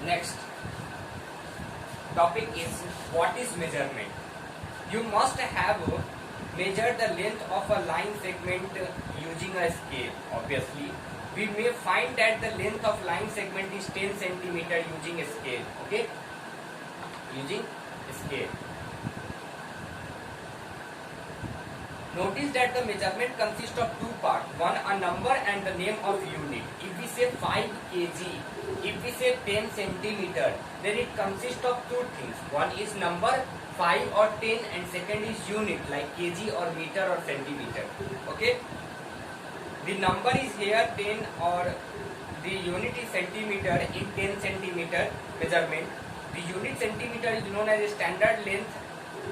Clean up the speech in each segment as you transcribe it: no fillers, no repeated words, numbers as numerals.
Next topic is what is measurement. You must have measured the length of a line segment using a scale. Obviously, we may find that the length of line segment is 10 centimeter using a scale. Okay, using scale. Notice that the measurement consists of two parts. One, a number and the name of unit. If we say 5 kg, if we say 10 centimeter, then it consists of two things. One is number 5 or 10 and second is unit like kg or meter or centimeter. Okay. The number is here 10 or the unit is centimeter in 10 centimeter measurement. The unit centimeter is known as a standard length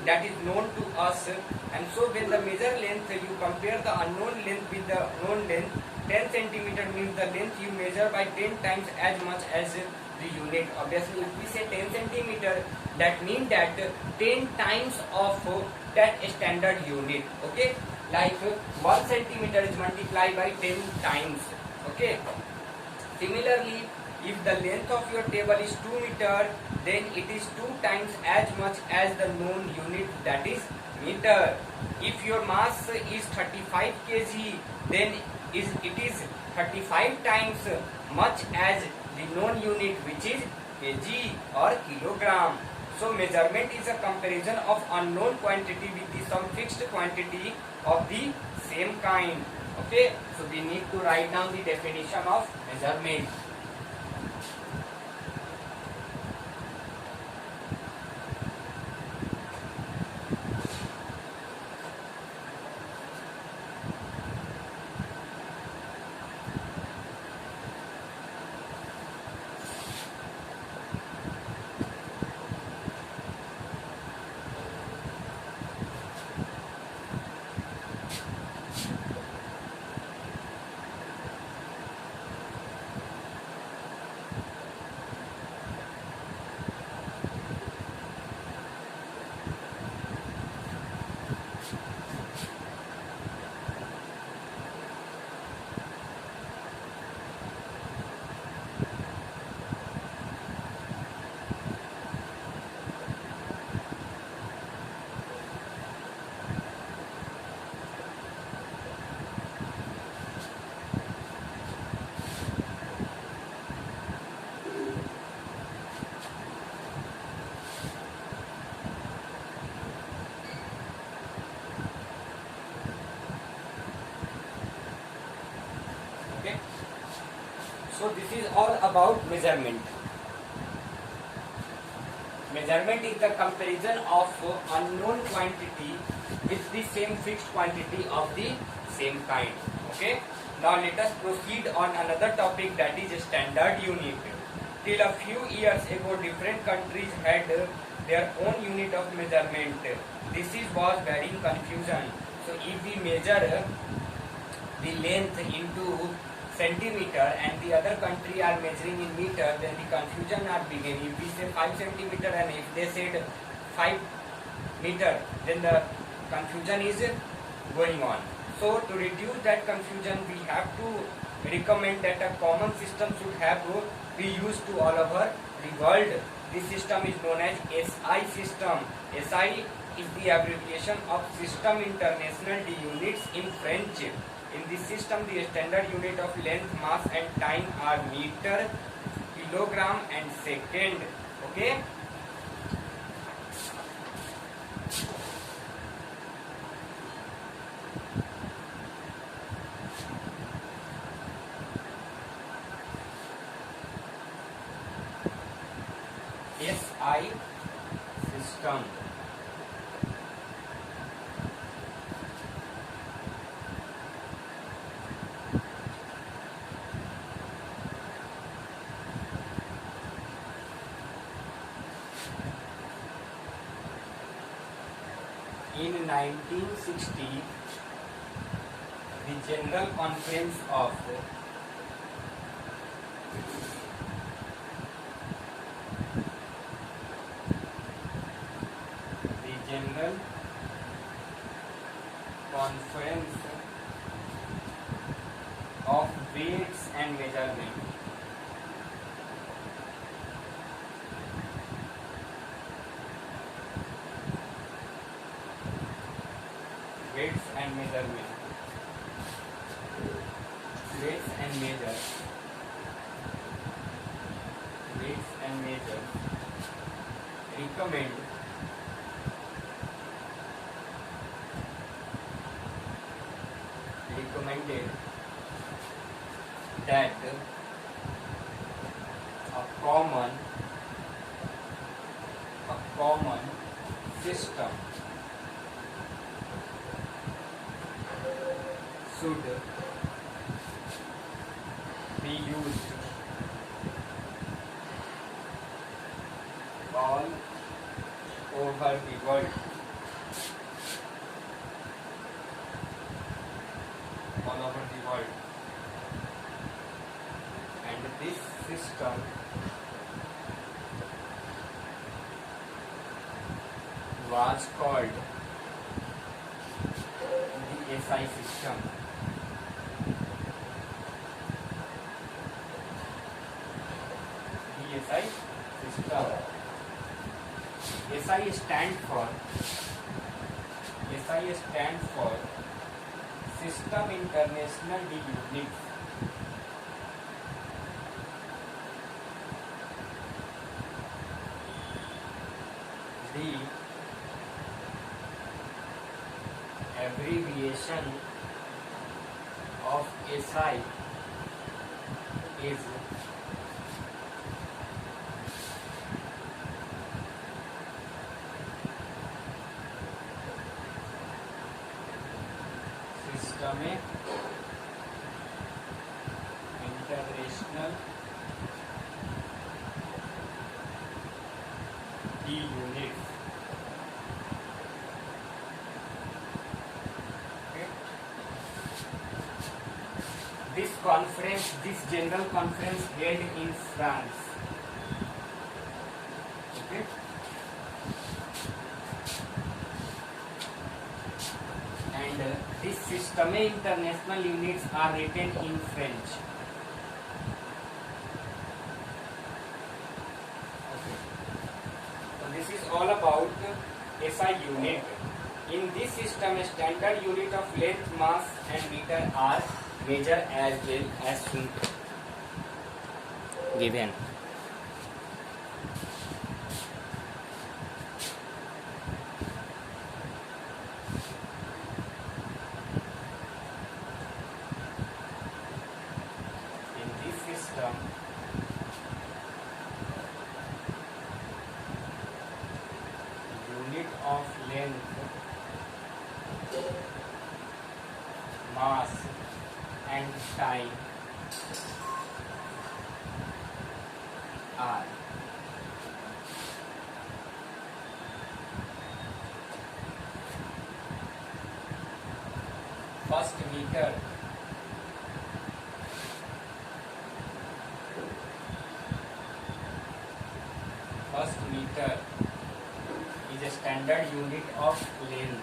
that is known to us, and so when the measure length you compare the unknown length with the known length, 10 centimeter means the length you measure by 10 times as much as the unit. Obviously, if we say 10 centimeter, that means that 10 times of that standard unit. Okay, like 1 centimeter is multiplied by 10 times. Okay, similarly, if the length of your table is 2 meter, then it is 2 times as much as the known unit, that is meter. If your mass is 35 kg, then it is 35 times much as the known unit, which is kg or kilogram. So measurement is a comparison of unknown quantity with some fixed quantity of the same kind. Okay, so we need to write down the definition of measurement. So this is all about measurement. Measurement is the comparison of unknown quantity with the same fixed quantity of the same kind. Okay. Now let us proceed on another topic, that is standard unit. Till a few years ago, different countries had their own unit of measurement. This was varying confusion. So if we measure the length into centimeter and the other country are measuring in meter, then the confusion are beginning. If we say 5 centimeter and if they said 5 meter, then the confusion is going on. So to reduce that confusion, we have to recommend that a common system should have be used to all over the world. This system is known as SI system. SI is the abbreviation of System International de Units in French. In this system, the standard unit of length, mass and time are meter, kilogram and second. Okay. SI system. In 1960, the General Conference of Weights and Measurement and measures, recommended that a common system should be used all over the world. And this system was called the SI system. The SI system. SI stands for System International Units. The abbreviation of SI is Systemic International units. Okay. This general conference held in France. Okay. And these Système International units are written in French. Okay. So this is all about SI unit. In this system, a standard unit of length, mass and meter are measured as well as soon given. In this system, unit of length, mass and time are first meter, is a standard unit of length.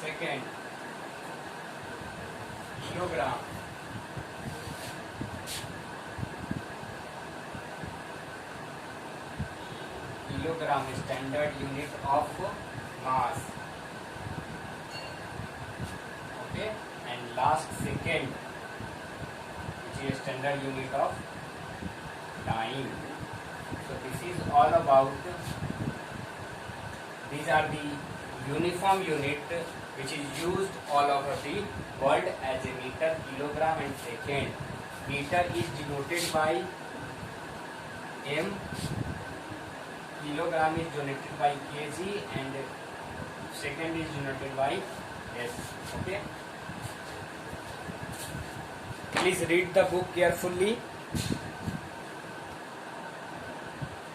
Second, kilogram. Kilogram is standard unit of mass. Okay, and last, second, which is standard unit of time. So this is all about. These are the uniform unit which is used all over the world as a meter, kilogram and second. Meter is denoted by M, kilogram is denoted by kg and second is denoted by S. Okay. Please read the book carefully.